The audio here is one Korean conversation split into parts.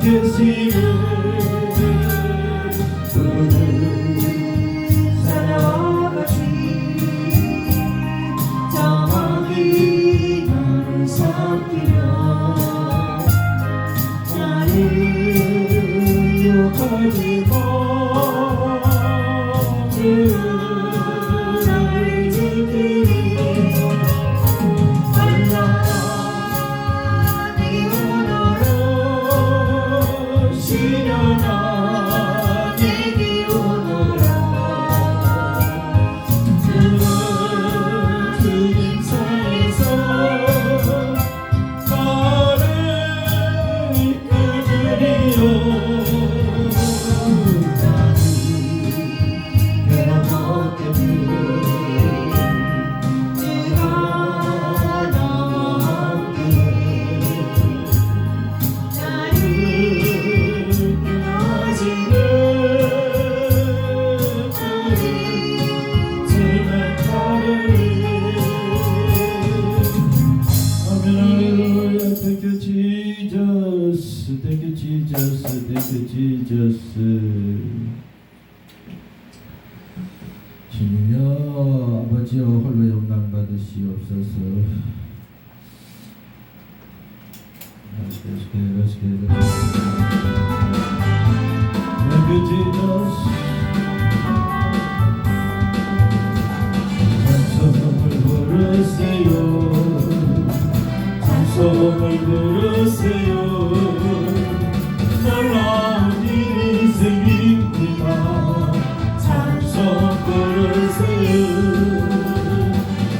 계시는 사자와 같이 정확히 나를 삼키며 나를 유혹하지 마. 나를 지키리 환란이 오너라 시련아 내게 오너라 주님 사이에서 나를 이끌으리요. Thank you, Jesus. Thank you, Jesus. Thank you, Jesus. 주님이여 아버지여 홀로 영광 받으시옵소서. Thank you, Jesus. 찬송을 부르세요. 찬송을 부르세요. 놀라운 일이 생깁니다. 찬송 부르세요.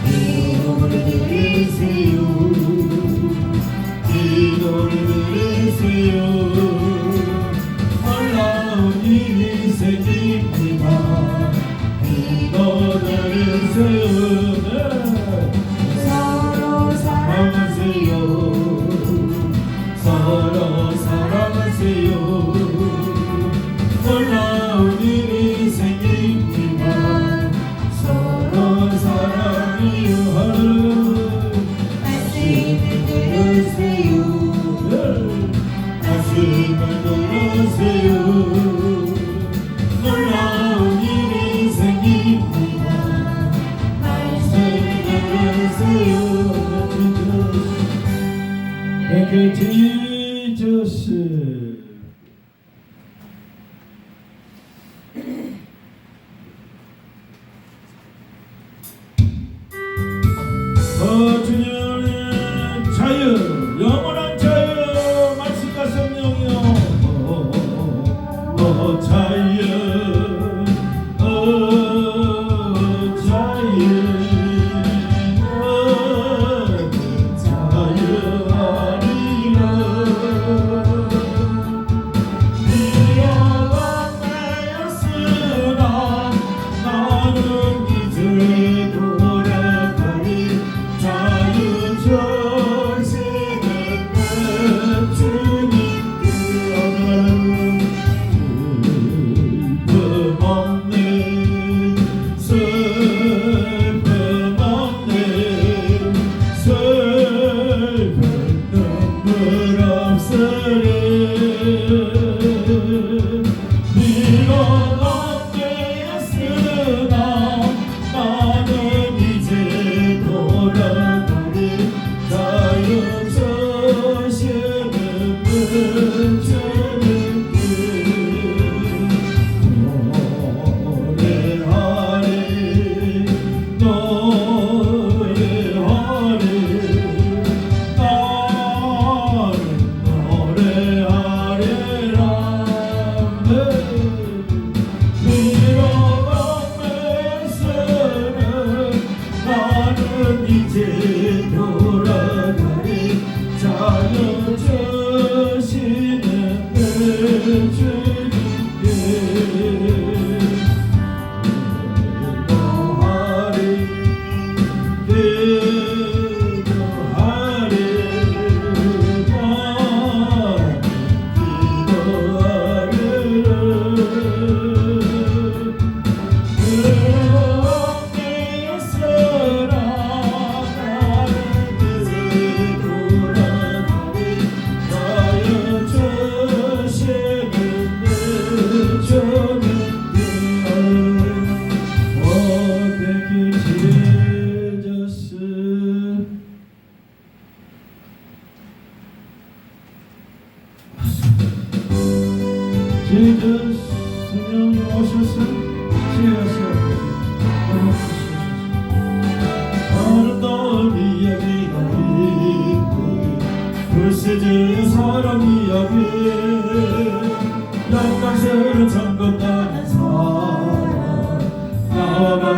기도를 드리세요. 기도를 드리세요. 놀라운 일이 생깁니다. 기도 드리세요. 서로 사랑하세요. 서로 사랑하세요. 놀라운 일이 생깁니다. 서로 사랑해요. 말씀을 들으세요 말씀을 들으세요. 놀라운 일이 생깁니다. 말씀을 들으세요. Thank you, Jesus. 주님의 자유, 영원한 자유, 말씀과 성령이요. 자유,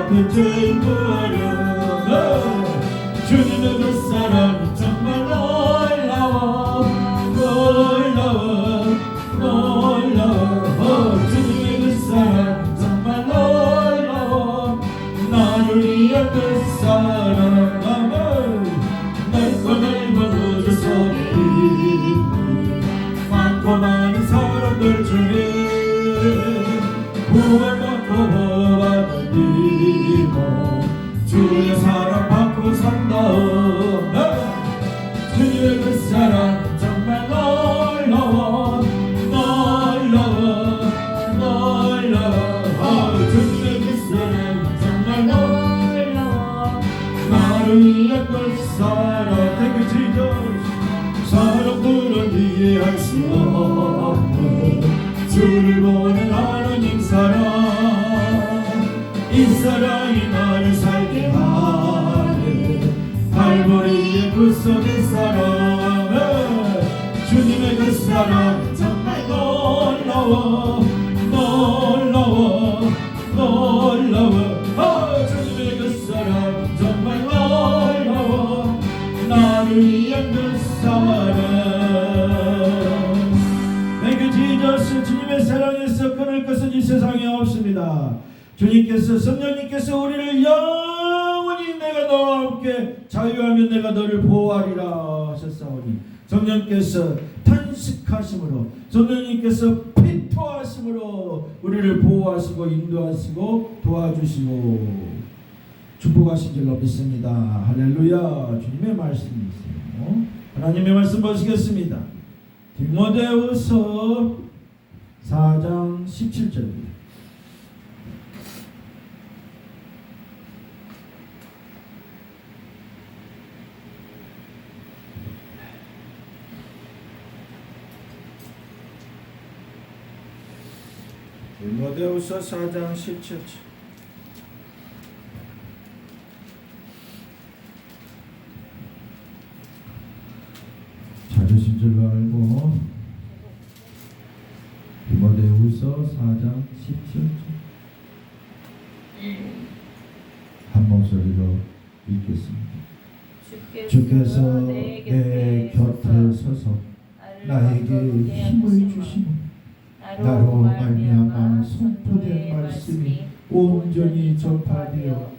끝을 구하려 주님의 그 사랑 정말 놀라워 놀라워 놀라워 주님의 그 사랑 정말 놀라워 나를 위한 그 사랑은 넓고 넓은 우주 속에 많고 많은 사람들 중에 구원받고 보호받는 이모 주의 사랑 받고 산다오 주의 그 사랑 정말 놀라워 놀라워 놀라워 주의 그 사랑 정말 놀라워 나를 위한 그 사랑 Thank you Jesus 사람들은 이해할 수 없는 주를 보는 하나님 사랑 이 사랑이 나를 살게 하네 갈보리의 구속의 사랑 주님의 그 사랑 정말 놀라워 놀라워 놀라워 주님의 그 사랑 정말 놀라워 나를 위한 그 사랑 Thank you Jesus 주님의 사랑에서 끊을 것은 이 세상에 없습니다. 주님께서 성령님께서 우리를 영원히 내가 너와 함께 자유하면 내가 너를 보호하리라 하셨사오니 성령께서 탄식하심으로 성령님께서 피토하심으로 우리를 보호하시고 인도하시고 도와주시고 축복하신 줄로 믿습니다. 할렐루야. 주님의 말씀이세요. 하나님의 말씀 보시겠습니다. 디모데후서 4장 17절입니다. 디모데후서 4장 17절 찾으신 줄로 알고 디모데후서 4장 17절 한 목소리로 읽겠습니다. 주께서 내 곁에 서서 나에게 힘을 주시고 나로 말미암아 선포된 말씀이 온전히 전파되어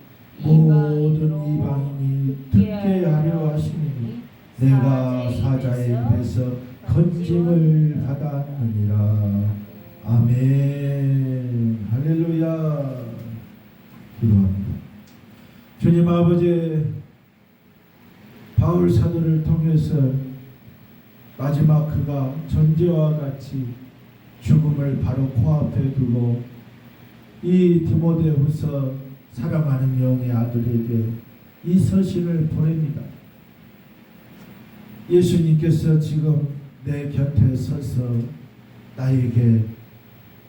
모든 이방인이 듣게 하려 하시니 내가 사자의 입에서 건짐을 받았느니라. 아멘. 할렐루야. 기도합니다. 주님 아버지 바울 사도를 통해서 마지막 그가 전제와 같이 죽음을 바로 코앞에 두고 이 디모데후서 사랑하는 영의 아들에게 이 서신을 보냅니다. 예수님께서 지금 내 곁에 서서 나에게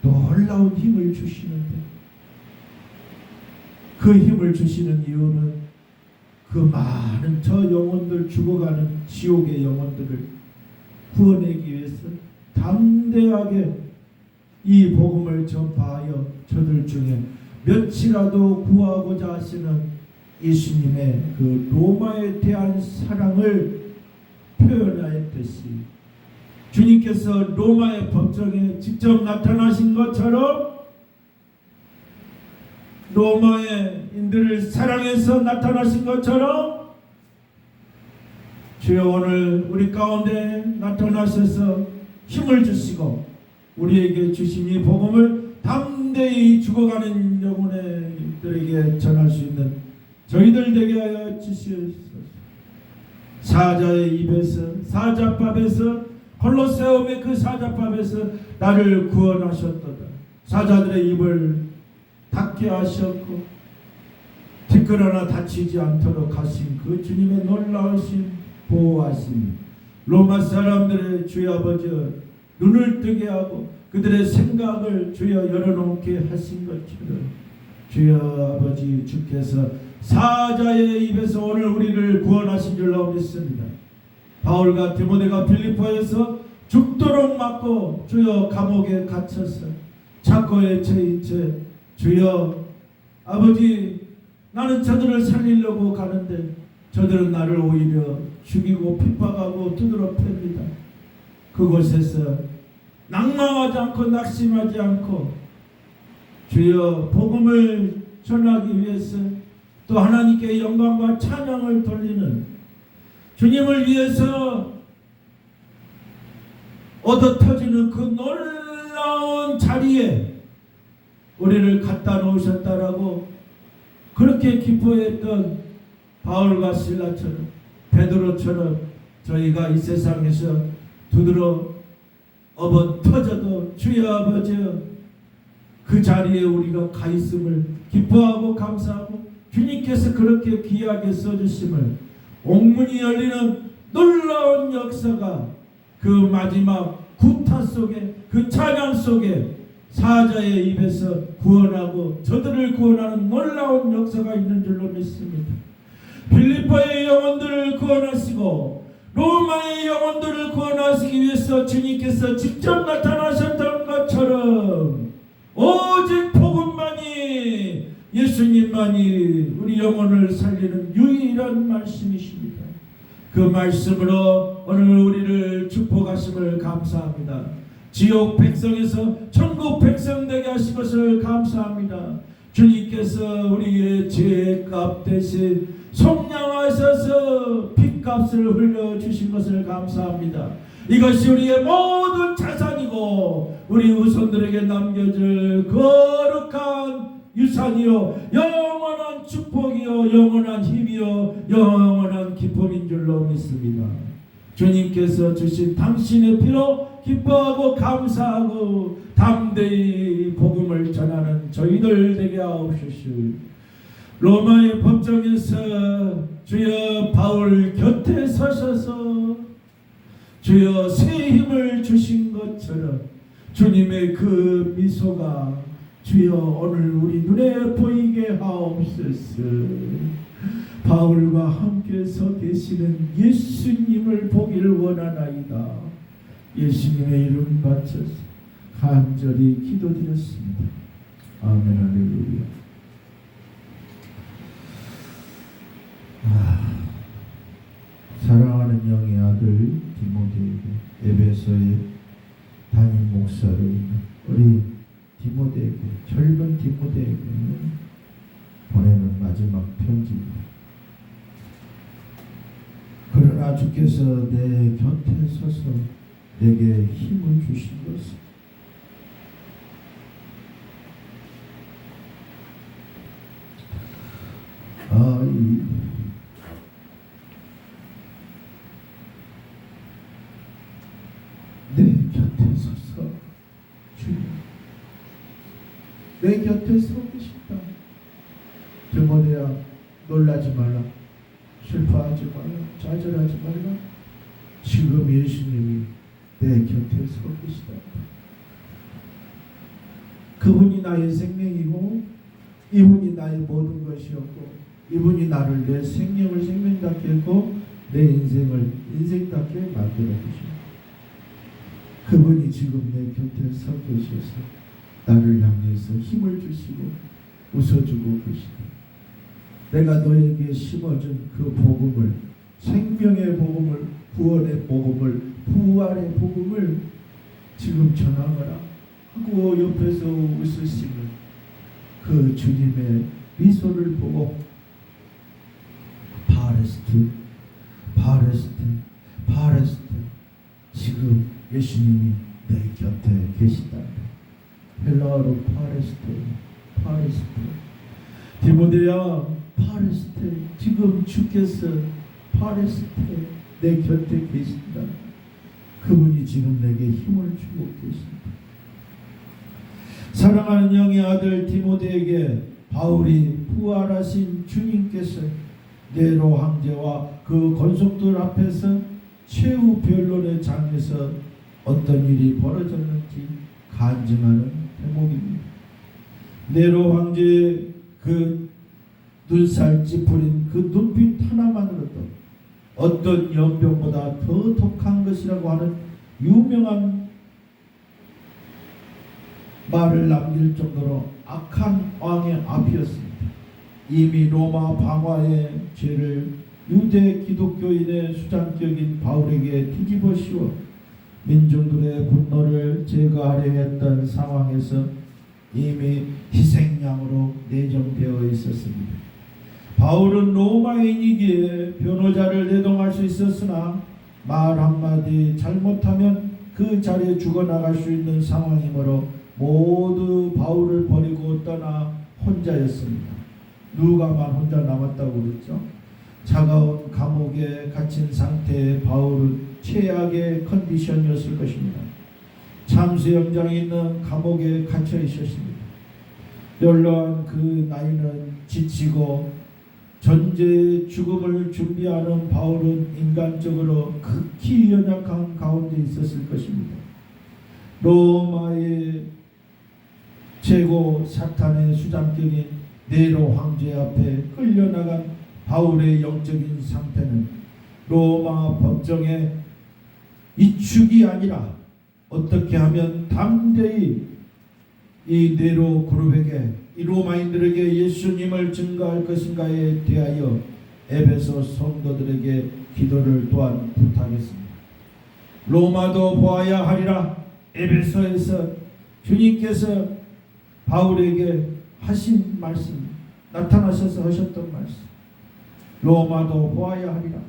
놀라운 힘을 주시는데 그 힘을 주시는 이유는 그 많은 저 영혼들 죽어가는 지옥의 영혼들을 구원하기 위해서 담대하게 이 복음을 전파하여 저들 중에 몇이라도 구하고자 하시는 예수님의 그 로마에 대한 사랑을 표현하였듯이 주님께서 로마의 법정에 직접 나타나신 것처럼 로마의 인들을 사랑해서 나타나신 것처럼 주여 오늘 우리 가운데 나타나셔서 힘을 주시고 우리에게 주신 이 복음을 담대히 죽어가는 영혼들에게 전할 수 있는 저희들 되게 하여 주시옵소서. 사자의 입에서 사자밥에서 콜로세움의 그 사자밥에서 나를 구원하셨도다. 사자들의 입을 닫게 하셨고 티끌 하나 다치지 않도록 하신 그 주님의 놀라우신 보호하심 로마 사람들의 주여 아버지 눈을 뜨게 하고 그들의 생각을 주여 열어놓게 하신 것처럼 주여 아버지 주께서 사자의 입에서 오늘 우리를 구원하신 줄로 믿습니다. 바울과 디모데가 빌립보에서 죽도록 맞고 주여 감옥에 갇혀서 착고에 처인 채 주여 아버지, 나는 저들을 살리려고 가는데 저들은 나를 오히려 죽이고 핍박하고 두드러 팹니다. 그곳에서 낙망하지 않고 낙심하지 않고 주여 복음을 전하기 위해서 또 하나님께 영광과 찬양을 돌리는 주님을 위해서 얻어 터지는 그 놀라운 자리에 우리를 갖다 놓으셨다라고 그렇게 기뻐했던 바울과 실라처럼 베드로처럼 저희가 이 세상에서 두드러 업어 터져도 주여 아버지여 그 자리에 우리가 가 있음을 기뻐하고 감사하고 주님께서 그렇게 귀하게 써주심을 옥문이 열리는 놀라운 역사가 그 마지막 구타 속에 그 찬양 속에 사자의 입에서 구원하고 저들을 구원하는 놀라운 역사가 있는 줄로 믿습니다. 빌립보의 영혼들을 구원하시고 로마의 영혼들을 구원하시기 위해서 주님께서 직접 나타나셨던 것처럼 오직 복음만이 예수님만이 우리 영혼을 살리는 유일한 말씀이십니다. 그 말씀으로 오늘 우리를 축복하심을 감사합니다. 지옥 백성에서 천국 백성 되게 하신 것을 감사합니다. 주님께서 우리의 죄값 대신 속량하셔서 핏값을 흘려주신 것을 감사합니다. 이것이 우리의 모든 자산이고 우리 후손들에게 남겨줄 거룩한 유산이요 영원한 축복이요 영원한 힘이요 영원한 기쁨인 줄로 믿습니다. 주님께서 주신 당신의 피로 기뻐하고 감사하고 담대히 복음을 전하는 저희들 되게 하옵소서. 로마의 법정에서 주여 바울 곁에 서셔서 주여 새 힘을 주신 것처럼 주님의 그 미소가 주여 오늘 우리 눈에 보이게 하옵소서. 바울과 함께 서 계시는 예수님을 보기를 원하나이다. 예수님의 이름 바쳐서 간절히 기도드렸습니다. 아멘. 할렐루야. 사랑하는 영의 아들 디모데에게 에베소의 담임 목사로 있는 우리 디모데에게 젊은 디모데에게 보내는 마지막 편지입니다. 그러나 주께서 내 곁에 서서 내게 힘을 주신 것은 내 곁에 서서 주님 내 곁에 서 계신다. 디모데야 놀라지 말라. 슬퍼하지 말라. 좌절하지 말라. 지금 예수님이 내 곁에 서 계시다. 그분이 나의 생명이고 이분이 나의 모든 것이었고 이분이 나를 내 생명을 생명답게 했고 내 인생을 인생답게 만들어 주십니다. 그분이 지금 내 곁에 서 계셔서 나를 향해서 힘을 주시고 웃어주고 계시다. 내가 너에게 심어준 그 복음을 생명의 복음을 구원의 복음을 부활의 복음을 지금 전하거라 하고 옆에서 웃으시는 그 주님의 미소를 보고 파레스트 지금 예수님이 내 곁에 계시다. 헬라어로 파레스트 디모데야 파레스트 지금 주께서 파레스트 내 곁에 계신다. 그분이 지금 내게 힘을 주고 계신다. 사랑하는 영의 아들 디모데에게 바울이 부활하신 주님께서 네로 황제와 그 권속들 앞에서 최후 변론의 장에서 어떤 일이 벌어졌는지 간증하는 대목입니다. 네로 황제의 그 눈살 찌푸린 그 눈빛 하나만으로도 어떤 연병보다 더 독한 것이라고 하는 유명한 말을 남길 정도로 악한 왕의 앞이었습니다. 이미 로마 방화의 죄를 유대 기독교인의 수장격인 바울에게 뒤집어 씌워 민중들의 분노를 제거하려 했던 상황에서 이미 희생양으로 내정되어 있었습니다. 바울은 로마인이기에 변호자를 내동할 수 있었으나 말 한마디 잘못하면 그 자리에 죽어나갈 수 있는 상황이므로 모두 바울을 버리고 떠나 혼자였습니다. 누가만 혼자 남았다고 그랬죠. 차가운 감옥에 갇힌 상태의 바울은 최악의 컨디션이었을 것입니다. 참수영장에 있는 감옥에 갇혀 있었습니다. 연로한 그 나이는 지치고 전제의 죽음을 준비하는 바울은 인간적으로 극히 연약한 가운데 있었을 것입니다. 로마의 최고 사탄의 수장격인 네로 황제 앞에 끌려나간 바울의 영적인 상태는 로마 법정의 이축이 아니라 어떻게 하면 담대히 이 네로 그룹에게 이 로마인들에게 예수님을 증거할 것인가에 대하여 에베소 성도들에게 기도를 또한 부탁했습니다. 로마도 보아야 하리라. 에베소에서 주님께서 바울에게 하신 말씀, 나타나셔서 하셨던 말씀, 로마도 보아야 하리라.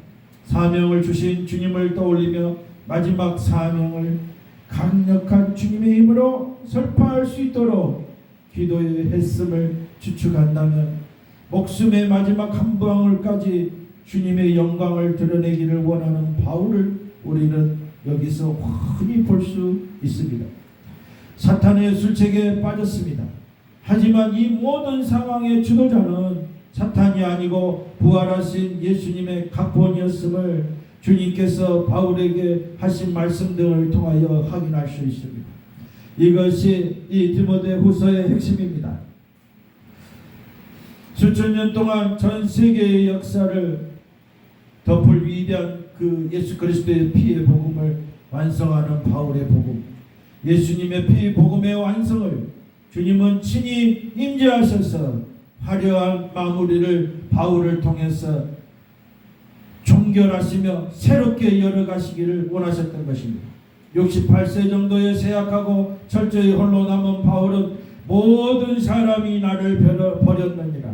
사명을 주신 주님을 떠올리며 마지막 사명을 강력한 주님의 힘으로 설파할 수 있도록 기도의 했음을 주축한다면 목숨의 마지막 한 방울까지 주님의 영광을 드러내기를 원하는 바울을 우리는 여기서 흔히 볼 수 있습니다. 사탄의 술책에 빠졌습니다. 하지만 이 모든 상황의 주도자는 사탄이 아니고 부활하신 예수님의 각본이었음을 주님께서 바울에게 하신 말씀 등을 통하여 확인할 수 있습니다. 이것이 이 디모데후서의 핵심입니다. 수천 년 동안 전 세계의 역사를 덮을 위대한 그 예수 그리스도의 피의 복음을 완성하는 바울의 복음, 예수님의 피 복음의 완성을 주님은 친히 임재하셔서 화려한 마무리를 바울을 통해서 종결하시며 새롭게 열어가시기를 원하셨던 것입니다. 68세 정도의 세약하고 철저히 홀로 남은 바울은 모든 사람이 나를 버렸느니라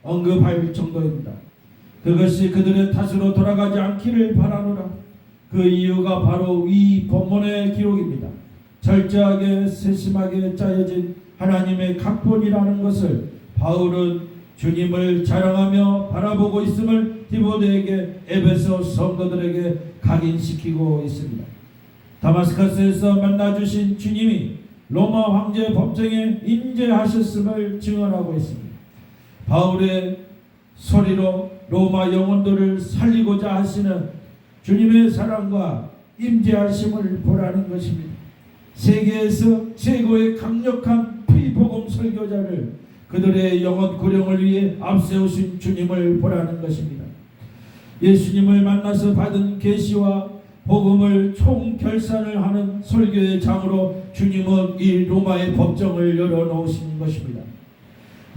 언급할 정도입니다. 그것이 그들의 탓으로 돌아가지 않기를 바라노라. 그 이유가 바로 이 본문의 기록입니다. 철저하게 세심하게 짜여진 하나님의 각본이라는 것을 바울은 주님을 자랑하며 바라보고 있음을 디모데에게 에베소 성도들에게 각인시키고 있습니다. 다마스커스에서 만나주신 주님이 로마 황제 법정에 임재하셨음을 증언하고 있습니다. 바울의 소리로 로마 영혼들을 살리고자 하시는 주님의 사랑과 임재하심을 보라는 것입니다. 세계에서 최고의 강력한 피복음 설교자를 그들의 영혼 구령을 위해 앞세우신 주님을 보라는 것입니다. 예수님을 만나서 받은 계시와 복음을 총결산을 하는 설교의 장으로 주님은 이 로마의 법정을 열어놓으신 것입니다.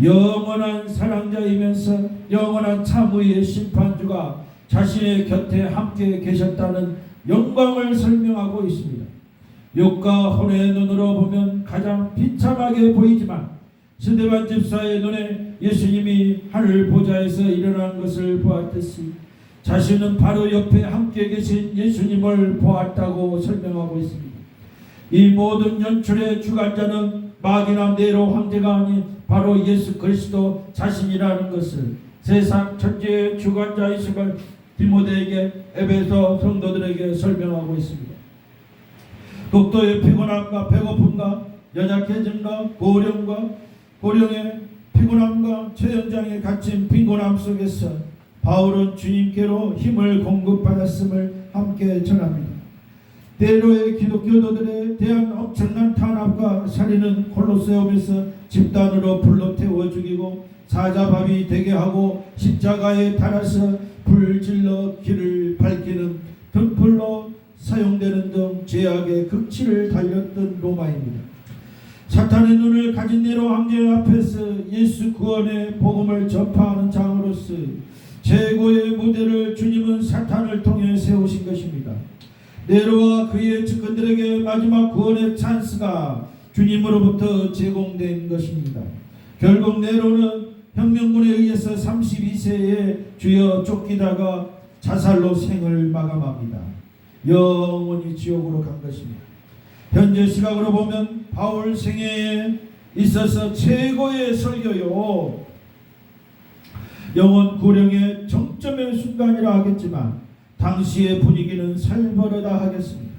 영원한 사랑자이면서 영원한 참의의 심판주가 자신의 곁에 함께 계셨다는 영광을 설명하고 있습니다. 육과 혼의 눈으로 보면 가장 비참하게 보이지만 스데반 집사의 눈에 예수님이 하늘 보좌에서 일어난 것을 보았듯이 자신은 바로 옆에 함께 계신 예수님을 보았다고 설명하고 있습니다. 이 모든 연출의 주관자는 마귀나 네로 황제가 아닌 바로 예수 그리스도 자신이라는 것을 세상 천지의 주관자이심을 디모데에게 에베소 성도들에게 설명하고 있습니다. 극도의 피곤함과 배고픔과 연약해짐과 고령의 피곤함과 최연장에 갇힌 빈곤함 속에서 바울은 주님께로 힘을 공급받았음을 함께 전합니다. 네로의 기독교도들에 대한 엄청난 탄압과 살인은 콜로세움에서 집단으로 불러 태워 죽이고 사자밥이 되게 하고 십자가에 달아서 불질러 길을 밝히는 등불로 사용되는 등 죄악의 극치를 달렸던 로마입니다. 사탄의 눈을 가진 네로 황제 앞에서 예수 구원의 복음을 전파하는 장으로서 최고의 무대를 주님은 사탄을 통해 세우신 것입니다. 네로와 그의 측근들에게 마지막 구원의 찬스가 주님으로부터 제공된 것입니다. 결국 네로는 혁명군에 의해서 32세에 주여 쫓기다가 자살로 생을 마감합니다. 영원히 지옥으로 간 것입니다. 현재 시각으로 보면 바울 생애에 있어서 최고의 설교요, 영원 구령의 정점의 순간이라 하겠지만 당시의 분위기는 살벌하다 하겠습니다.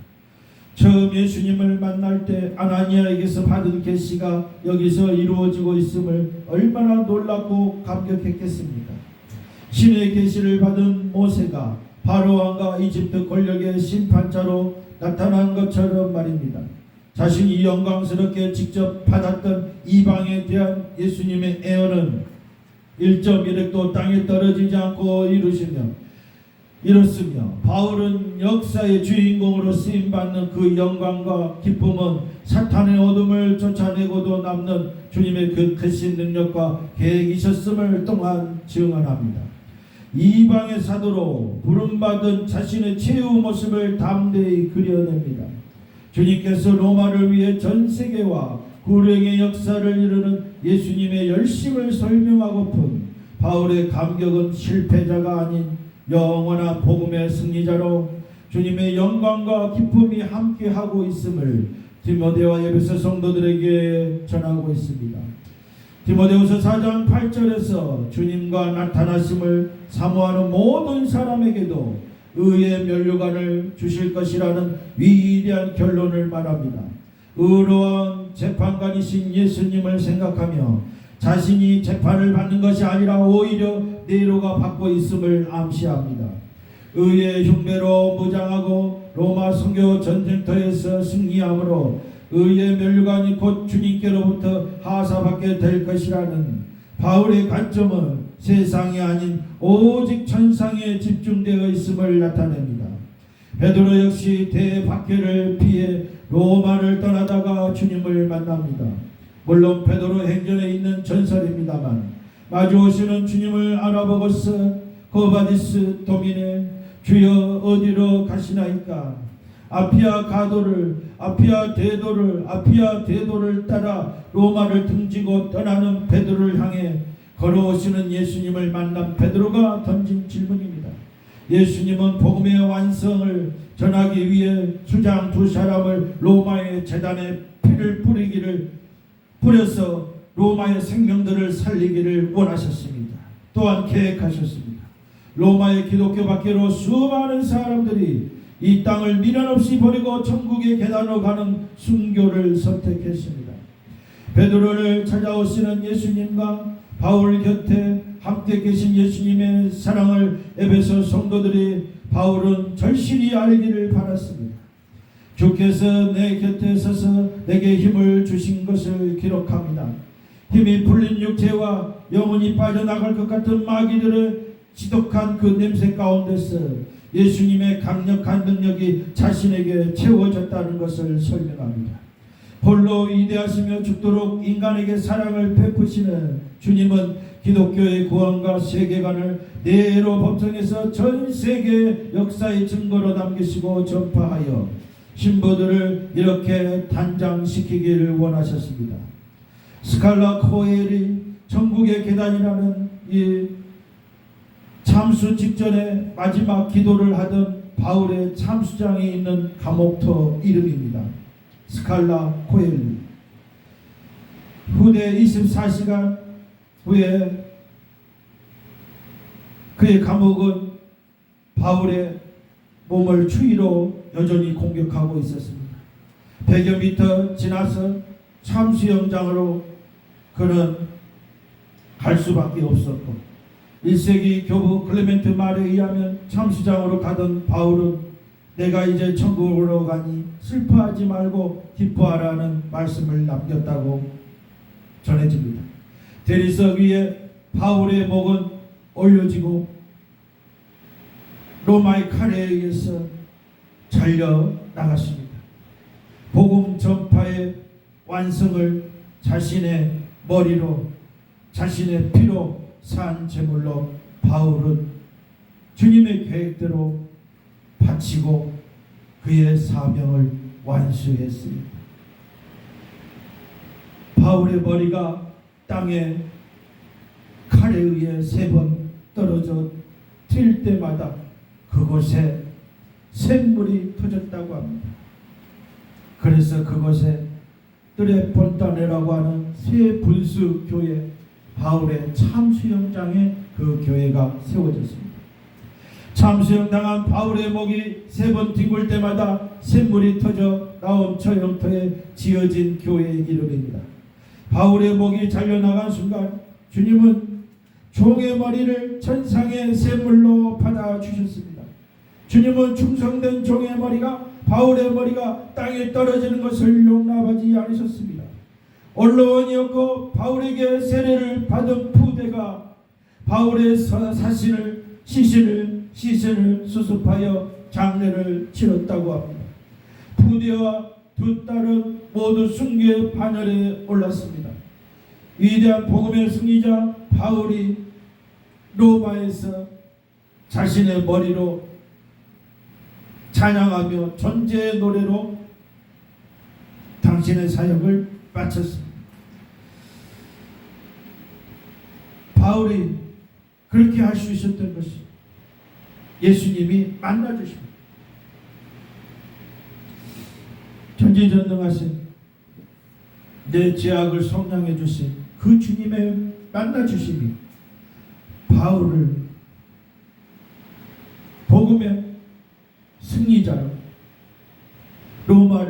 처음 예수님을 만날 때 아나니아에게서 받은 계시가 여기서 이루어지고 있음을 얼마나 놀랍고 감격했겠습니까? 신의 계시를 받은 모세가 바로왕과 이집트 권력의 심판자로 나타난 것처럼 말입니다. 자신이 영광스럽게 직접 받았던 이방에 대한 예수님의 애언은 1.1획도 땅에 떨어지지 않고 이렇으며 바울은 역사의 주인공으로 쓰임받는 그 영광과 기쁨은 사탄의 어둠을 쫓아내고도 남는 주님의 그 크신 능력과 계획이셨음을 또한 증언합니다. 이방의 사도로 부름받은 자신의 최후 모습을 담대히 그려냅니다. 주님께서 로마를 위해 전 세계와 구령의 역사를 이루는 예수님의 열심을 설명하고픈 바울의 감격은 실패자가 아닌 영원한 복음의 승리자로 주님의 영광과 기쁨이 함께하고 있음을 디모데와 에베소 성도들에게 전하고 있습니다. 디모데후서 4장 8절에서 주님과 나타나심을 사모하는 모든 사람에게도 의의 면류관을 주실 것이라는 위대한 결론을 말합니다. 의로운 재판관이신 예수님을 생각하며 자신이 재판을 받는 것이 아니라 오히려 네로가 받고 있음을 암시합니다. 의의 흉배로 무장하고 로마 선교 전쟁터에서 승리함으로 의의 면류관이 곧 주님께로부터 하사받게 될 것이라는 바울의 관점은 세상이 아닌 오직 천상에 집중되어 있음을 나타냅니다. 베드로 역시 대박해를 피해 로마를 떠나다가 주님을 만납니다. 물론 베드로 행전에 있는 전설입니다만 마주 오시는 주님을 알아보고서 거바디스 도미네 주여 어디로 가시나이까? 아피아 대도를 따라 로마를 등지고 떠나는 베드로를 향해 걸어오시는 예수님을 만난 베드로가 던진 질문입니다. 예수님은 복음의 완성을 전하기 위해 수장 두 사람을 로마의 제단에 피를 뿌려서 로마의 생명들을 살리기를 원하셨습니다. 또한 계획하셨습니다. 로마의 기독교 밖으로 수많은 사람들이 이 땅을 미련 없이 버리고 천국의 계단으로 가는 순교를 선택했습니다. 베드로를 찾아오시는 예수님과 바울 곁에 함께 계신 예수님의 사랑을 에베소 성도들이 바울은 절실히 알기를 바랐습니다. 주께서 내 곁에 서서 내게 힘을 주신 것을 기록합니다. 힘이 풀린 육체와 영혼이 빠져나갈 것 같은 마귀들의 지독한 그 냄새 가운데서 예수님의 강력한 능력이 자신에게 채워졌다는 것을 설명합니다. 홀로 위대하시며 죽도록 인간에게 사랑을 베푸시는 주님은 기독교의 구원과 세계관을 네로 법정에서 전 세계 역사의 증거로 남기시고 전파하여 신부들을 이렇게 단장시키기를 원하셨습니다. 스칼라 코엘이 천국의 계단이라는 이 참수 직전에 마지막 기도를 하던 바울의 참수장이 있는 감옥터 이름입니다. 스칼라 코엘리. 후대 24시간 후에 그의 감옥은 바울의 몸을 추위로 여전히 공격하고 있었습니다. 100여 미터 지나서 참수영장으로 그는 갈 수밖에 없었고 1세기 교부 클레멘트 말에 의하면 참수장으로 가던 바울은 내가 이제 천국으로 가니 슬퍼하지 말고 기뻐하라는 말씀을 남겼다고 전해집니다. 대리석 위에 바울의 목은 올려지고 로마의 칼에 의해서 잘려 나갔습니다. 복음 전파의 완성을 자신의 머리로 자신의 피로 산 제물로 바울은 주님의 계획대로 바치고 그의 사명을 완수했습니다. 바울의 머리가 땅에 칼에 의해 3번 떨어져 튈 때마다 그곳에 샘물이 터졌다고 합니다. 그래서 그곳에 뜨레폰타네라고 하는 새 분수 교회, 바울의 참수영장에 그 교회가 세워졌습니다. 참수영 당한 바울의 목이 3번 뒹굴 때마다 샘물이 터져 나온 저 영토에 지어진 교회의 이름입니다. 바울의 목이 잘려나간 순간 주님은 종의 머리를 천상의 샘물로 받아주셨습니다. 주님은 충성된 종의 머리가, 바울의 머리가 땅에 떨어지는 것을 용납하지 않으셨습니다. 언로원이었고 바울에게 세례를 받은 부대가 바울의 시신을 수습하여 장례를 치렀다고 합니다. 부대와 2 딸은 모두 순교의 반열에 올랐습니다. 위대한 복음의 승리자 바울이 로마에서 자신의 머리로 찬양하며 존재의 노래로 당신의 사역을 마쳤습니다. 바울이 그렇게 할 수 있었던 것이 예수님이 만나주십니다. 전지전능하신 내 죄악을 속량해 주신 그 주님의 만나주심이 바울을 복음의 승리자로 로마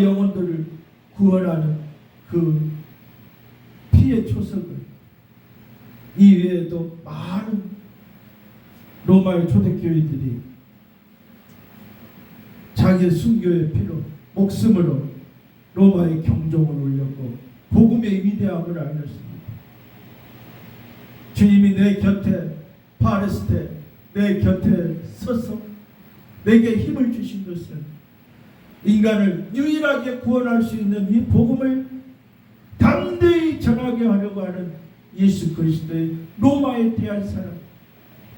영혼들을 구원하는 그 피의 초석을, 이외에도 많은 로마의 초대교회들이 자기의 순교의 피로 목숨으로 로마의 경종을 울렸고 복음의 위대함을 알렸습니다. 주님이 내 곁에 파레스테 내 곁에 서서 내게 힘을 주신 것은 인간을 유일하게 구원할 수 있는 이 복음을 담대히 전하게 하려고 하는 예수 그리스도의 로마에 대한 사랑,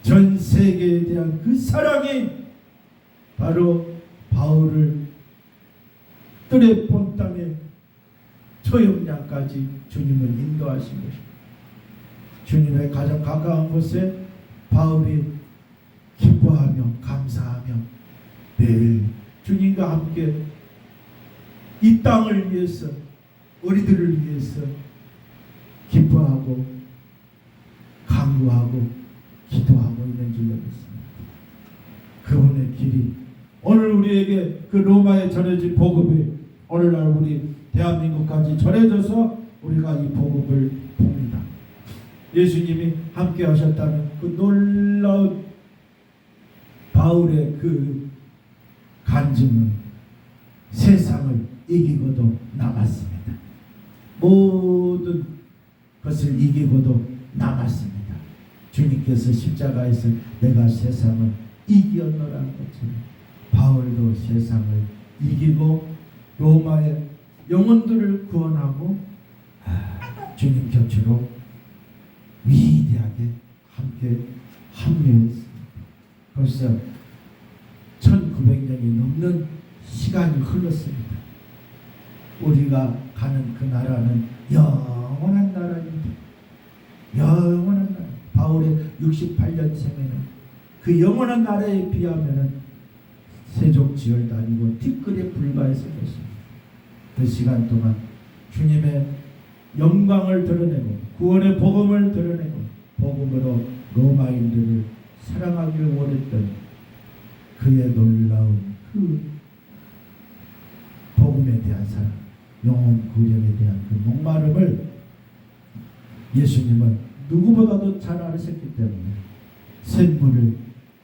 전 세계에 대한 그 사랑이 바로 바울을 뜨레폰 땅의 초역량까지 주님은 인도하신 것입니다. 주님의 가장 가까운 곳에 바울이 기뻐하며 감사하며 매일 주님과 함께 이 땅을 위해서, 우리들을 위해서 기뻐하고 간구하고 기도하고 있는 줄 믿습니다. 그분의 길이 오늘 우리에게 그 로마에 전해진 복음이 오늘날 우리 대한민국까지 전해져서 우리가 이 복음을 봅니다. 예수님이 함께 하셨다는 그 놀라운 바울의 그 간증은 세상을 이기고도 남았습니다. 모든 것을 이기고도 남았습니다. 주님께서 십자가에서 내가 세상을 이기었노라는 것처럼 바울도 세상을 이기고 로마의 영혼들을 구원하고 주님 곁으로 위대하게 함께 합류했습니다. 벌써 1900년이 넘는 시간이 흘렀습니다. 우리가 가는 그 나라는 영원한 나라입니다. 영원한 나라. 바울의 68년 생애는 그 영원한 나라에 비하면 세족지열도 아니고 티끌에 불과했을 것입니다. 그 시간 동안 주님의 영광을 드러내고 구원의 복음을 드러내고 복음으로 로마인들을 사랑하기를 원했던 그의 놀라운 그 복음에 대한 사랑, 영혼 구원에 대한 그 목마름을 예수님은 누구보다도 잘 알으셨기 때문에 샘물을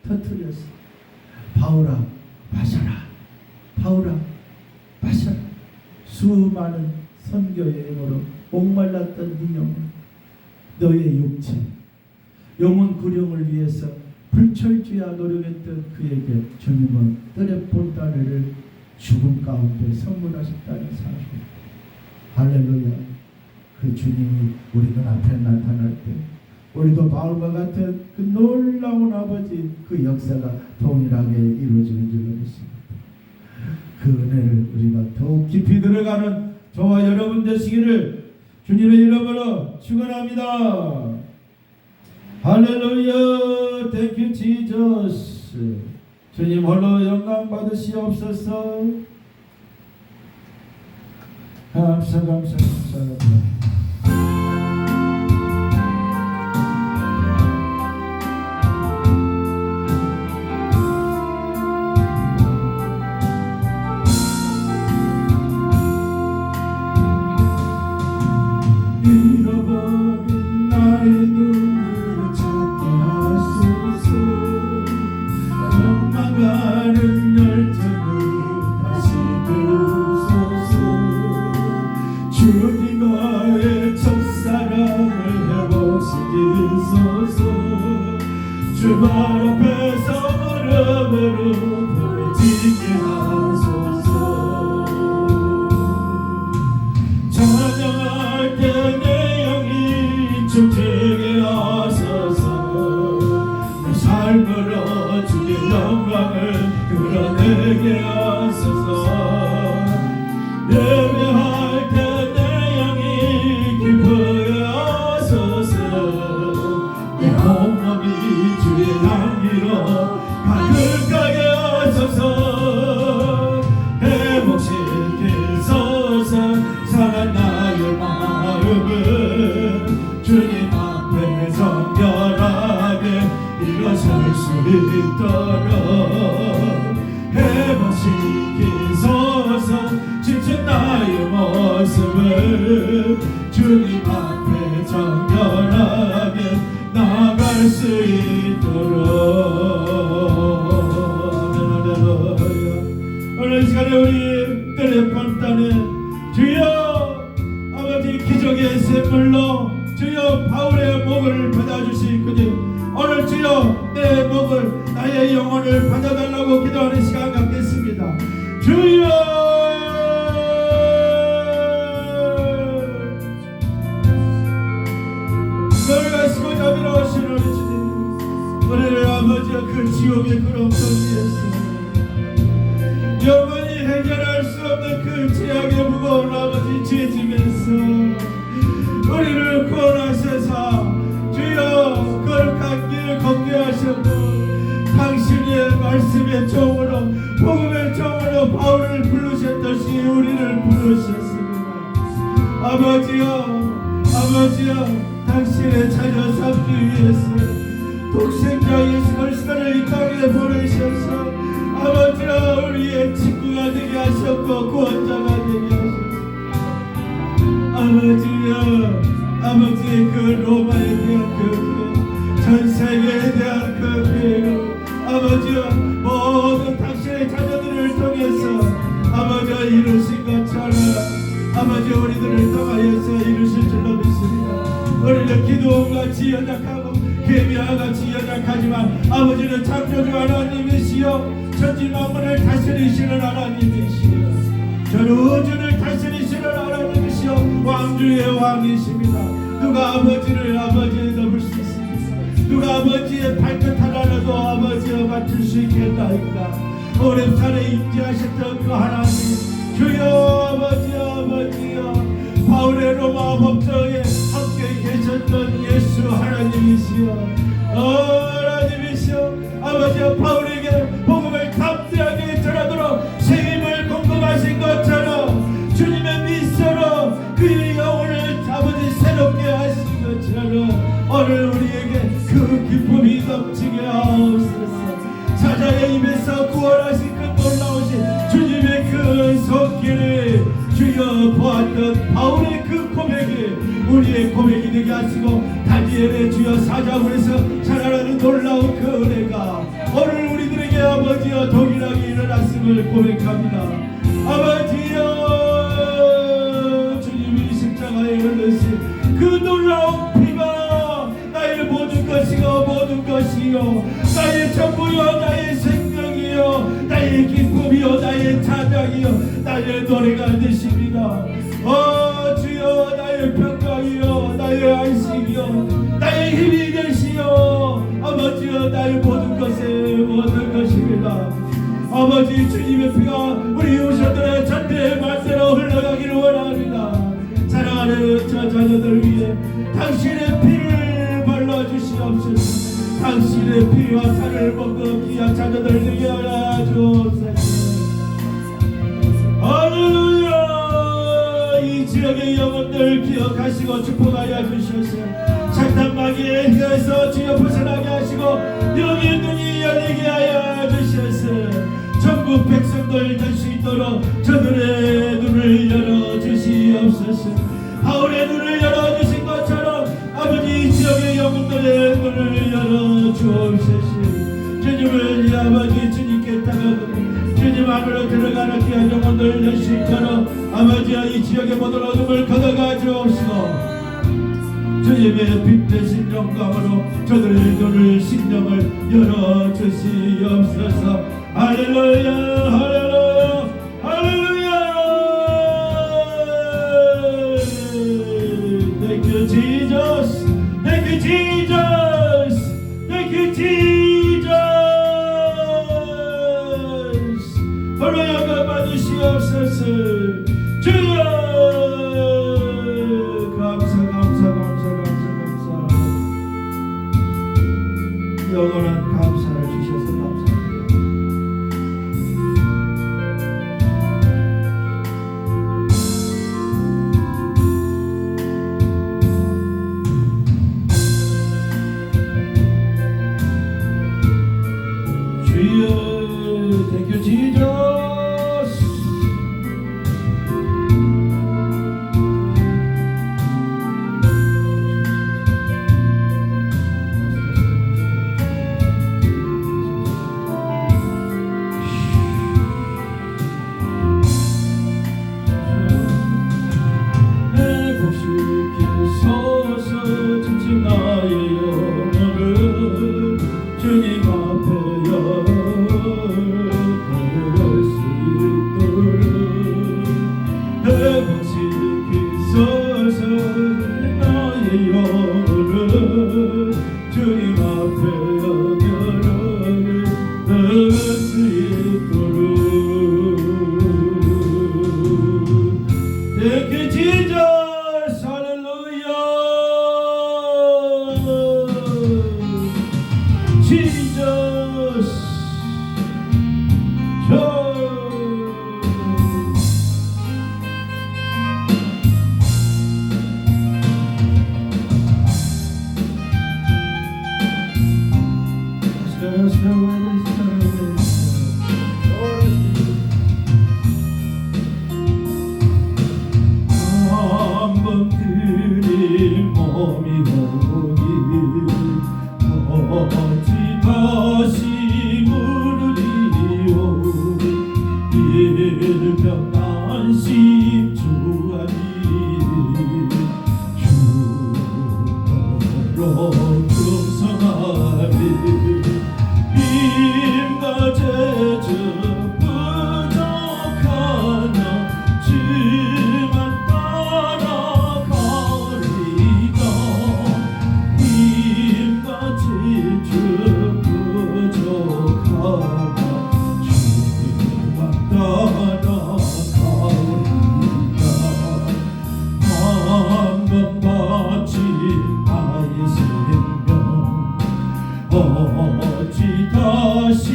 터뜨렸어요. 바울아 마셔라, 바울아 마셔라. 수많은 선교의 힘으로 목말랐던 네 영혼, 너의 육체, 영혼 구령을 위해서 불철주야 노력했던 그에게 주님은 뜨레폰다네를 죽음 가운데 선물하셨다는 사실. 할렐루야. 그 주님이 우리 눈앞에 나타날 때 우리도 바울과 같은 그 놀라운 아버지 그 역사가 동일하게 이루어지는 줄 믿습니다. 그 은혜를 우리가 더욱 깊이 들어가는 저와 여러분 되시기를 주님의 이름으로 축원합니다. 할렐루야. Thank you Jesus. 주님 홀로 영광 받으시옵소서. 감사. 잃어버린 나의 눈을 찾게 하소서. 도망가는 열정을 다시 배우소서. 주님과의 첫사랑을 회복시키소서. 주발 앞에서 무릎으로 부르짖게 하소서. 찬양할 때 내 영이 춤추게 하소서. 내 삶으로 주의 영광을 드러내게 하소서. 예배할 때 내 영이 기쁘게 하소서. 내 온몸이 주의 향기로 가득하게 하소서. 회복시키소서. 상한 나의 마음을 주님 앞에 정결하게 일어설 수 있도록 회복시키소서. 지친 나의 모습을 주님 앞에 정결하게 나아갈 수 있도록. 오늘 이 시간에 우리 텔레폰단에 주여 아버지 기적의 샘물로 주여 바울의 목을 받아주신 그님 오늘 주여 내 목을 나의 영혼을 받아달라고 기도하는 시간 갖겠습니다. 주여 너희가 자비로우신 우리 주님 우리를 아버지와 그 지옥의 구렁텅 위에서 영원히 해결할 수 없는 그 죄악의 무거운 아버지 죄짐에서 우리를 구원하셔서 주여 거룩한 길을 걷게 하셨고 당신의 말씀의 종으로 복음의 종으로 바울을 부르셨듯이 우리를 부르셨습니다. 아버지여 당신의 자녀 삼기 위해서 독생자 예수 그리스도를 이 땅에 보내셔서 아버지여 우리의 친구가 되게 하셨고 구원자가 되게 하셨고 아버지의 그 로마에 대한 전 세계에 대한 계획을 아버지여 모든 당신의 자녀들을 통해서 아버지여 이루신 것처럼 아버지 우리들을 통하여서 이루실 줄로 믿습니다. 우리는 기도같이 연약하고 개미와같이 연약하지만 아버지는 창조주 하나님이시여 천지만물을 다스리시는 하나님이시여 전 우주를 다스리시는 하나님이시여 왕주의 왕이십니다. 누가 아버지를 아버지에 넘을 수 있습니까? 누가 아버지의 발끝 하나라도 아버지여 맡을 수 있겠나이까? 오랩산에 임재하셨던 그 하나님 주여 아버지여 바울의 로마 법정에 함께 계셨던 예수 하나님이시여 하나님이시여 아버지여 바울에게 복음을 담대하게 전하도록 새 힘을 공급하신 것처럼 주님의 미소로 그의 영혼을 아버지 새롭게 하신 것처럼 오늘 우리에게 그 기쁨이 넘치게 하옵소서. 사자의 입에서 구원하신 그 놀라우신 주님의 그 손길을 주여 보았던 바울의 그 고백이 우리의 고백이 되게 하시고 다니엘의 주여 사자굴에서 자라나는 놀라운 그 은혜가 오늘 우리들에게 아버지여 동일하게 일어났음을 고백합니다. 아버지여 주님이 십자가에 흘리신 그 놀라운 피가 나의 모든 것이요 나의 전부요 나의 생명이요 나의 기쁨이요 나의 찬양이요 노래가 되십니다. 주여 나의 평강이여 나의 안식이여 나의 힘이 되시여 아버지여 나의 모든 것입니다. 아버지 주님의 피가 우리 유서들의 잔대의 말대로 흘러가기를 원합니다. 사랑하는 저 자녀들 위해 당신의 피를 발라주시옵소서. 당신의 피와 살을 먹고 귀한 자녀들 되게 하여 주옵소서. 할렐루야. 이 지역의 영혼들 기억하시고 축복하여 주셔서 착한 마귀의 혀에서 주여 벗어나게 하시고 영의 눈이 열리게 하여 주셔서 전국 백성들 될 수 있도록 저들의 눈을 열어주시옵소서. 바울의 눈을 열어주신 것처럼 아버지 지역의 영혼들의 눈을 열어주옵소서. 주님을 이 아버지 주님께 따르고 주님 안으로 들어가는 귀한 영혼들 될 수 있도록 아버지와 이 지역의 모든 어둠을 걷어가 주옵시고 주님의 빛 대신 영광으로 저들의 눈을 심령을 열어주시옵소서. 할렐루야 할렐루야 할렐루야. Thank you Jesus. Thank you Jesus. Thank you Jesus. 홀로 영광 받으시옵소서. 주여 감사 영원한 감사를 주셔서 감사합니다. 주여 Thank you Jesus. 주님 앞에 열어갈 수 있도록 회복시키소서. 나의 영혼을 주님 앞에 열어갈 수 있도록. Thank you Jesus. 할렐루야. Jesus, 한번 그린 몸이 오니 어찌 다시 물으리요. 일평안심 주하니 주로 충성하리. 힘과 재주 부족하나 주만 따라가리다. 힘과 재주 부족하나 주만 따라가리다. 한번 바친 나의 생명 어찌 다시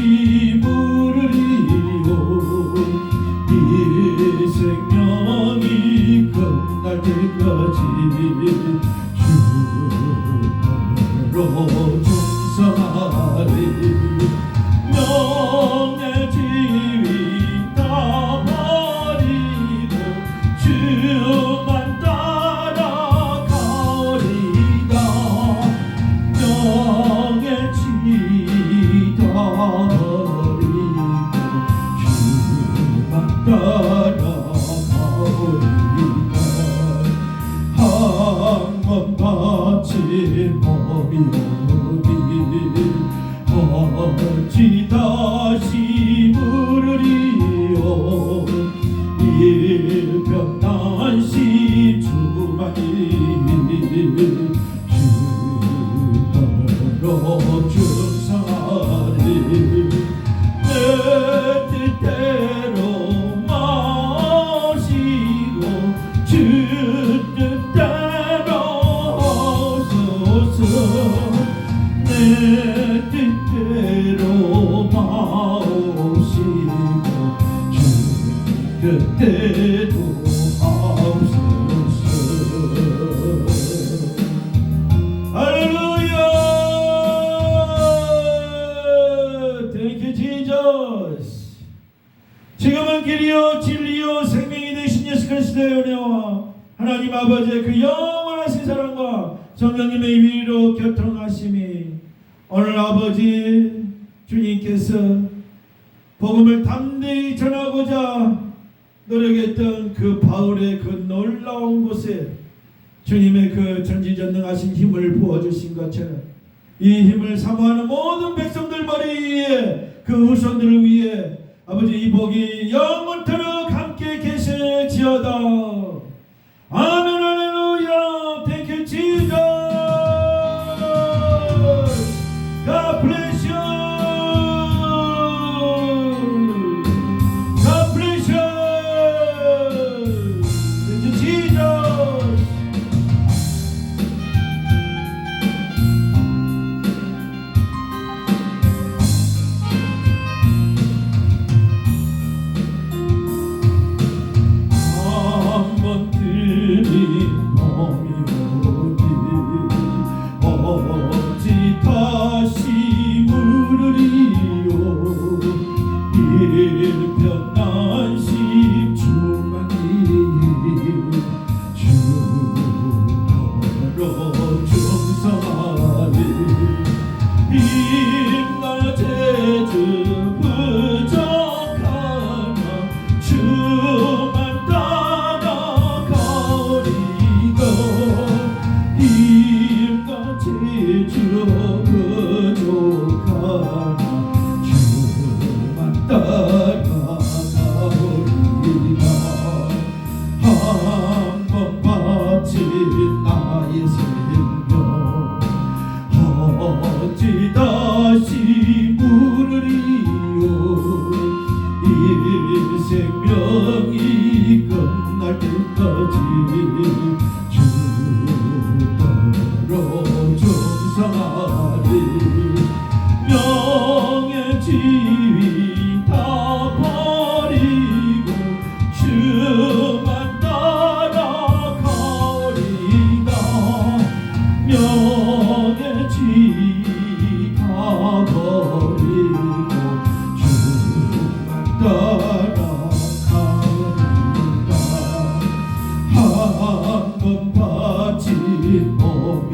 물으리요. 이 생명이 끝날 때까지 주로 충성하리. 명예 지위 다 버리고 주만 따라가리다. 명예 지위 다 버리고 주만 따라가리다. 한번 바친 몸이 어찌 다시 물으리요. 내 뜻대로 마옵시고 주 뜻대로 하옵소서. 할렐루야. Thank you, Jesus. 지금은 길이요 진리요 생명이 되신 예수 그리스도의 은혜와 하나님 아버지의 그 영원하신 사랑과 성령님의 위로 교통하심이 오늘 아버지 주님께서 복음을 담대히 전하고자 노력했던 그 바울의 그 놀라운 곳에 주님의 그 전지전능하신 힘을 부어주신 것처럼 이 힘을 사모하는 모든 백성들 머리 위에 그 후손들을 위해 아버지 이 복이 영원토록 함께 계실지어다. 아멘. 할렐루야. Thank you, Jesus. God bless you. God bless you. Thank you, Jesus. 한번 들린 몸이 어디 다시 물으리요. 일편단심 주만이 주더러 충성하리. 힘과 재주 부족하나 주만 따라가리가. 힘과 재주 부족하나 주만 따라가리라. 한번 바친 나의 생명 어찌 다시 물으리요. 이 생명이 끝날 때까지 주더러 충성하리. 명예 지위 다 버리고 주만 따라가리다. 명예 지위 다 버리고 주만 따라가리다. 한번 바친 몸이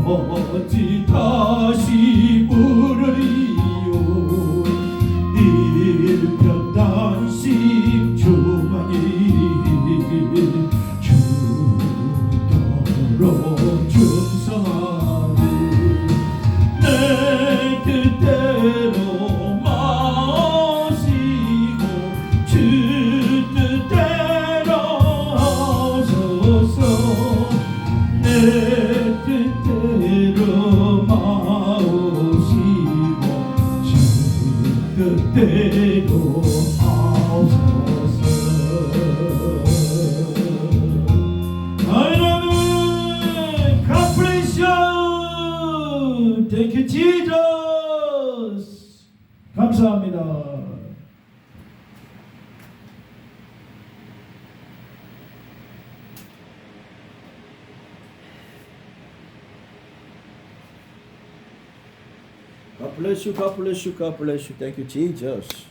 어디 다시 물으리요. 일편단심 주만이 주더러 충성하리. 내 뜻대로 마시고 주 뜻대로 하소서. 내 뜻대로 마오시고 주 뜻대로 하옵소서. 아멘. God bless you. Thank you, Jesus. 감사합니다. God bless you, God bless you, God bless you. Thank you, Jesus.